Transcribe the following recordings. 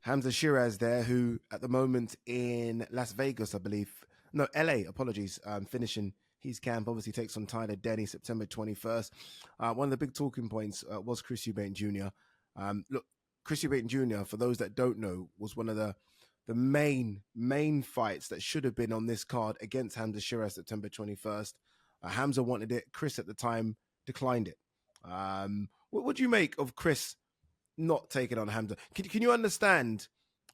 Hamzah Sheeraz there, who at the moment in Las Vegas, I believe, no, LA, apologies, finishing his camp. Obviously takes on Tyler Denny September 21st. One of the big talking points was Chris Eubank Jr. Look, Chris Eubank Jr., for those that don't know, was one of the main fights that should have been on this card against Hamzah Sheeraz September 21st. Hamzah wanted it. Chris at the time declined it. What do you make of Chris not taking on Hamzah? Can you understand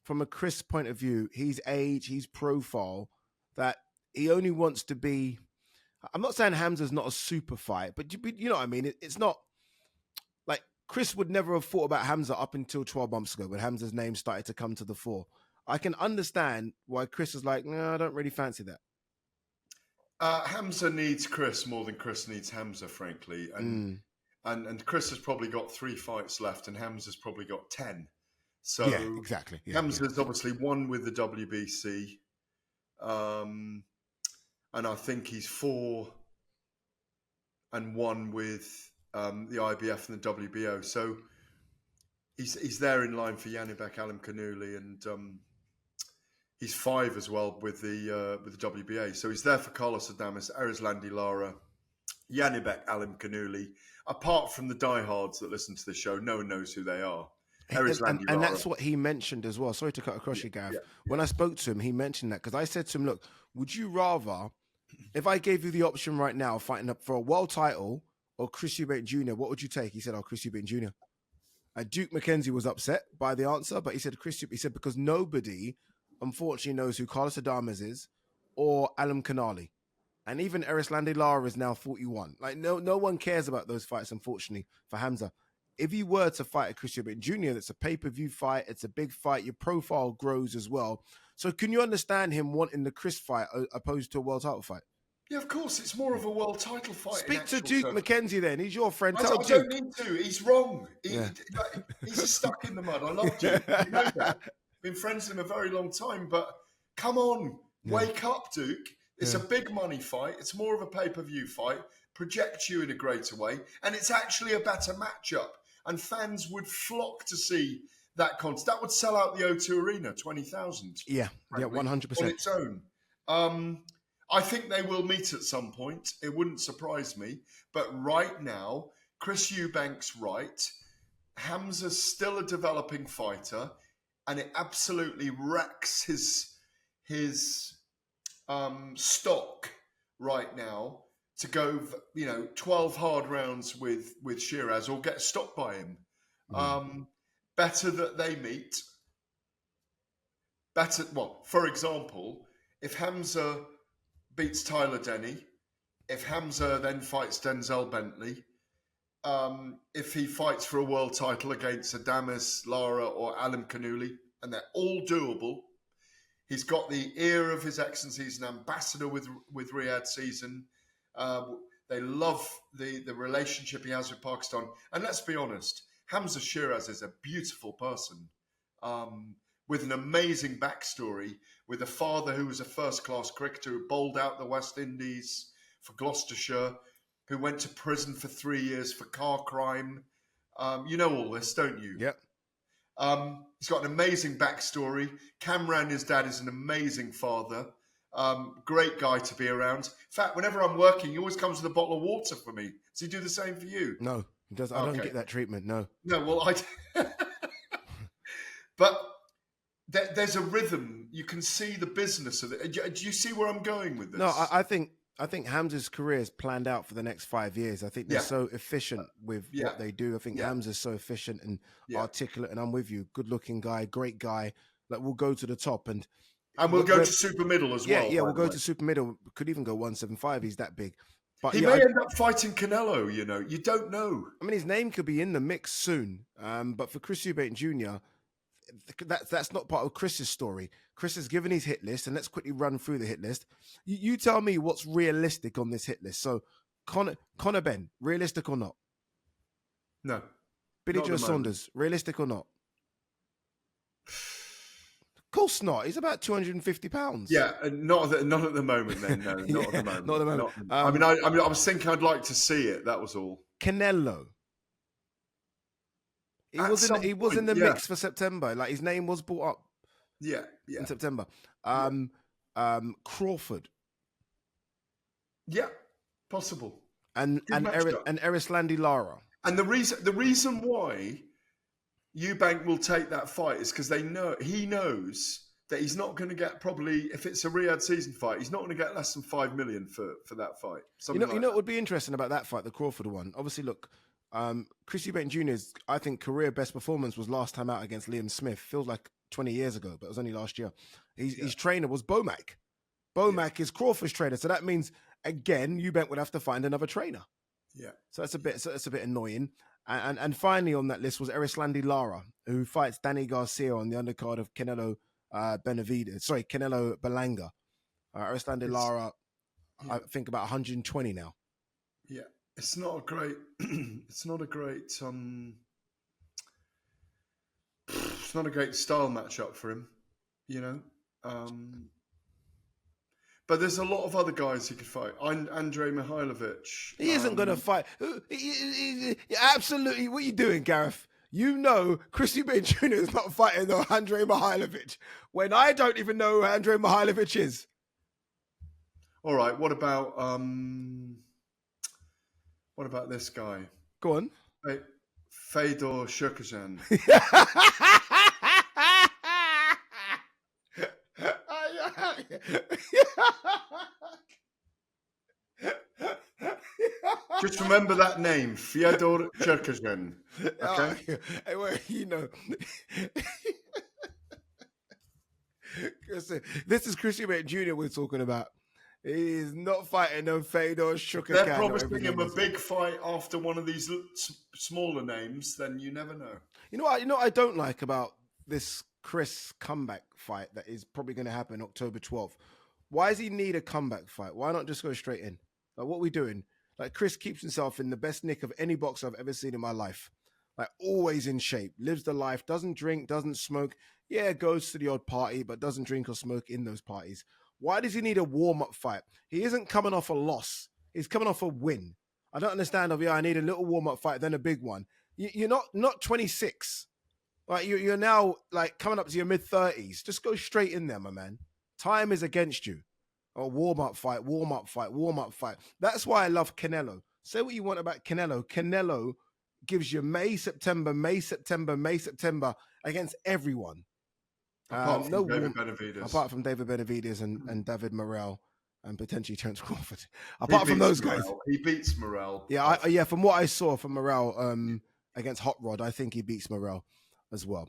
from a Chris point of view, his age, his profile, that he only wants to be... I'm not saying Hamzah's not a super fight, but you know what I mean? It's not... Like, Chris would never have thought about Hamzah up until 12 months ago when Hamzah's name started to come to the fore. I can understand why Chris is like, no, I don't really fancy that. Hamzah needs Chris more than Chris needs Hamzah, frankly. And Chris has probably got 3 fights left and Hamzah's probably got 10. So yeah, exactly. Yeah, Hamzah's obviously won with the WBC. And I think he's 4-1 with the IBF and the WBO. So he's there in line for Yanibek Alimkhanuly, and he's 5 as well with the WBA. So he's there for Carlos Adames, Erislandy Lara, Yanibek Alimkhanuly. Apart from the diehards that listen to the show, no one knows who they are. And that's what he mentioned as well. Sorry to cut across you, Gareth. When I spoke to him, he mentioned that because I said to him, look, would you rather, if I gave you the option right now of fighting up for a world title or Chris Eubank Jr., what would you take? He said, Chris Eubank Jr. Duke McKenzie was upset by the answer, but he said, because nobody, unfortunately, knows who Carlos Adames is or Alimkhanuly. And even Erislandy Lara is now 41. Like, no one cares about those fights, unfortunately, for Hamzah. If you were to fight a Chris Eubank Jr., that's a pay-per-view fight, it's a big fight, your profile grows as well. So can you understand him wanting the Chris fight opposed to a world title fight? Yeah, of course. It's more of a world title fight. Speak to Duke McKenzie then. He's your friend. I don't need to. He's wrong. He's stuck in the mud. I love Duke. You know that. Been friends with him a very long time, but come on. Wake up, Duke. It's a big money fight. It's more of a pay-per-view fight. Project you in a greater way. And it's actually a better matchup. And fans would flock to see that contest. That would sell out the O2 Arena, 20,000. Yeah, 100%. On its own. I think they will meet at some point. It wouldn't surprise me. But right now, Chris Eubank's right. Hamzah's still a developing fighter. And it absolutely wrecks his stock right now to go, 12 hard rounds with Sheeraz or get stopped by him. Better that they meet. For example, if Hamzah beats Tyler Denny, if Hamzah then fights Denzel Bentley, if he fights for a world title against Adames, Lara or Alimkhanuly, and they're all doable. He's got the ear of His Excellency. He's an ambassador with Riyadh Season. They love the relationship he has with Pakistan. And let's be honest, Hamzah Sheeraz is a beautiful person with an amazing backstory, with a father who was a first-class cricketer who bowled out the West Indies for Gloucestershire, who went to prison for 3 years for car crime. You know all this, don't you? Yep. He's got an amazing backstory. Kamran, his dad, is an amazing father. Great guy to be around. In fact, whenever I'm working, he always comes with a bottle of water for me. Does he do the same for you? No, he doesn't. I don't get that treatment, no. No, well, But there's a rhythm. You can see the business of it. Do you see where I'm going with this? No, I think Hamzah's career is planned out for the next 5 years. I think they're so efficient with what they do. I think Hamzah's so efficient and articulate, and I'm with you. Good-looking guy, great guy. Like, we'll go to the top. And we'll go to super middle as well. Yeah, we'll go to super middle. Could even go 175. He's that big. But he may end up fighting Canelo, You don't know. I mean, his name could be in the mix soon. But for Chris Eubank Jr., that's not part of Chris's story. Chris has given his hit list, and let's quickly run through the hit list. You tell me what's realistic on this hit list. So, Conor Benn, realistic or not? No. Billy Joe Saunders, realistic or not? Of course not. He's about 250 pounds. Yeah, not at the moment. Then no, not at the moment. Not at the moment. I mean, I was thinking I'd like to see it. That was all. Canelo. He was in the mix for September. Like his name was brought up. Yeah. In September. Crawford. Yeah, possible. And Erislandy Lara. And the reason why Eubank will take that fight is because he knows that he's not going to get, probably, if it's a Riyadh season fight, he's not going to get less than 5 million for that fight. You know what would be interesting about that fight, the Crawford one? Obviously, look, Chris Eubank Jr.'s, I think, career best performance was last time out against Liam Smith. Feels like 20 years ago, but it was only last year. His trainer was Bomac. Bomac is Crawford's trainer, so that means again Eubank would have to find another trainer. Yeah. So that's a bit annoying. And finally on that list was Erislandy Lara, who fights Danny Garcia on the undercard of Canelo Canelo Belanga. Erislandy Lara, I think about 120 now. Yeah, it's not a great. It's not a great style matchup for him, you know. But there's a lot of other guys he could fight. Andrei Mihailovic. He isn't going to fight. Absolutely. What are you doing, Gareth? You know Chris Eubank Jr. is not fighting no Andrei Mihailovic when I don't even know who Andrei Mihailovic is. All right. What about this guy? Go on. Fedor Shurkazan. Just remember that name, Fyodor Cherkazhin. Okay? Well, you know. This is Chris Eubank Jr. we're talking about. He's not fighting no Fedor Shurkazhin. They're promising him a big fight after one of these smaller names, then you never know. You know what I don't like about this Chris comeback fight that is probably going to happen October 12th? Why does he need a comeback fight? Why not just go straight in? Like, what are we doing? Like, Chris keeps himself in the best nick of any boxer I've ever seen in my life. Like, always in shape, lives the life, doesn't drink, doesn't smoke. Yeah, goes to the odd party, but doesn't drink or smoke in those parties. Why does he need a warm-up fight? He isn't coming off a loss. He's coming off a win. I don't understand. I need a little warm-up fight, then a big one. You're not 26. Like, you're now, like, coming up to your mid-30s. Just go straight in there, my man. Time is against you. A warm-up fight, warm-up fight, warm-up fight. That's why I love Canelo. Say what you want about Canelo. Canelo gives you May, September against everyone. Apart from David Benavidez. Apart from David Benavidez and David Morrell and potentially Terence Crawford. Apart from those guys. He beats Morrell. Yeah, from what I saw from Morrell against Hot Rod, I think he beats Morrell as well.